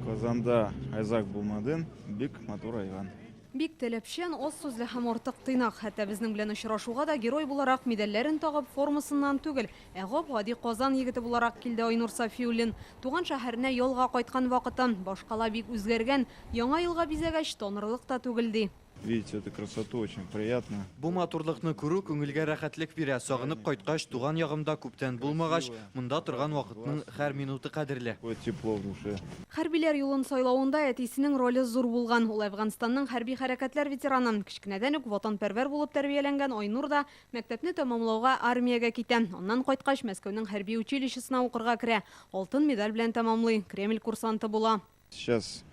Казанда Айзак булмадын, бик матур айган. Бик теләпчән, аз сүзле һәм артык тыйнак. Хәтта безнең белән очрашуга да герой буларак медальләрен тагып формасыннан түгел, гади Казан егете буларак килде Айнур Сафиуллин. Туган шәһәренә ялга кайткан вакытын башкала бик үзгәргән, яңа елга бизәгәч тонырлык та түгел ди. Видите эту красоту, очень приятно. Бу матурлыкны күрү күңелгә рәхәтлек бирә. Сагынып кайткач, туган ягымда күптән булмагач, монда торган вакытның һәр минуты кадерле. Такое тепло в душе. Хәрбиләр юлын сайлауында әтисенең роле зур булган. Ул Әфганстанның хәрби хәрәкәтләр ветераны. Кичкенәдән үк ватанпәрвәр булып тәрбияләнгән Айнур да мәктәпне тәмамлауга армиягә китә. Аннан кайткач Мәскәүнең хәрби училищесына укырга керә. Алтын медаль белән тәмамлый. Кремль курсанты була. Сейчас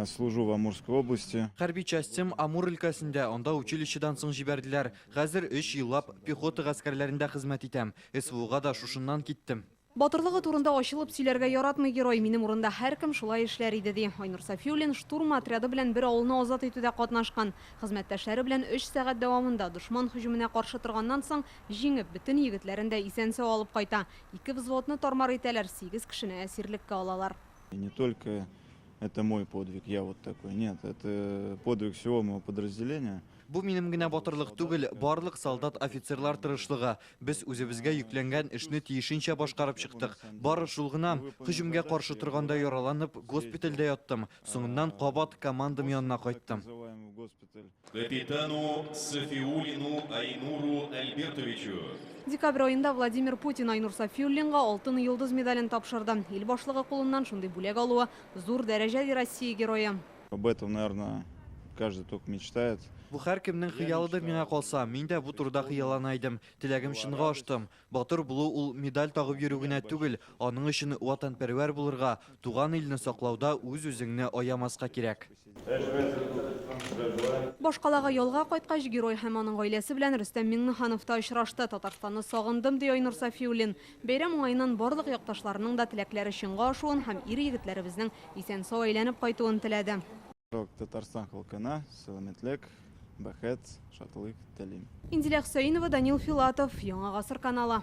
служу в Амурской области. Хәрби частем Амур өлкәсендә, анда училищедан соң җибәрделәр. Хәзер 3 еллап пехота гаскәрләрендә хезмәт итәм. СВОга да шушыннан киттем. Батырлыгы турында ачылып сөйләргә яратмый герой. Минем урында һәркем шулай эшләр иде ди. Айнур Сафиуллин штурм отряды белән бер авылны азат итүдә катнашкан. Хезмәттәшләре белән 3 сәгать дәвамында дошман һөҗүменә каршы торганнан соң җиңеп, бөтен егетләрен дә исән-сау алып кайта. 2 взводны тормар итәләр, 8 кешене әсирлеккә алалар. И не только это мой подвиг, я вот такой. Нет, это подвиг всего моего подразделения. Бу минем генә батырлык түгел, барлык солдат офицерлар тырышлыгы. Без үзебезгә йөкләнгән эшне тиешенчә башкарып чыктык. Бары шул гына һөҗүмгә каршы торганда яраланып, госпитальдә яттым. Соңыннан кабат командам янына кайттым. Капитану Сафиуллину Айнуру Альбертовичу. Декабрь айында Владимир Путин Айнур Сафиуллинга алтын йолдыз медален тапшырды. Ил башлыгы кулыннан шундый бүләк алуы зур дәрәҗәле Россия герое. Об этом, наверное, каждый только мечтает. Бу һәркемнең хыялыдыр миңа калса. Мин дә бу турыда хыяллана идем. Теләгем чынга аштым. Батыр булу ул медаль тагып йөрү генә түгел, аның өчен ватанпәрвәр булырга, туган илне саклауда үз-үзеңне аямаска кирәк. Башкалага ялга кайткач герой һәм аның гаиләсе белән Рөстәм Миңнеханов та очрашты. Татарстанны сагындым ди Айнур Сафиуллин. Бәйрәм уңаеннан барлык якташларының да теләкләре чынга ашуын һәм ир егетләребезнең исән-сау әйләнеп кайтуын теләде. Татарстан халкына сәламәтлек, бәхет, шатлык телим. Инзилә Хөсәенова, Данил Филатов, Яңа гасыр каналы.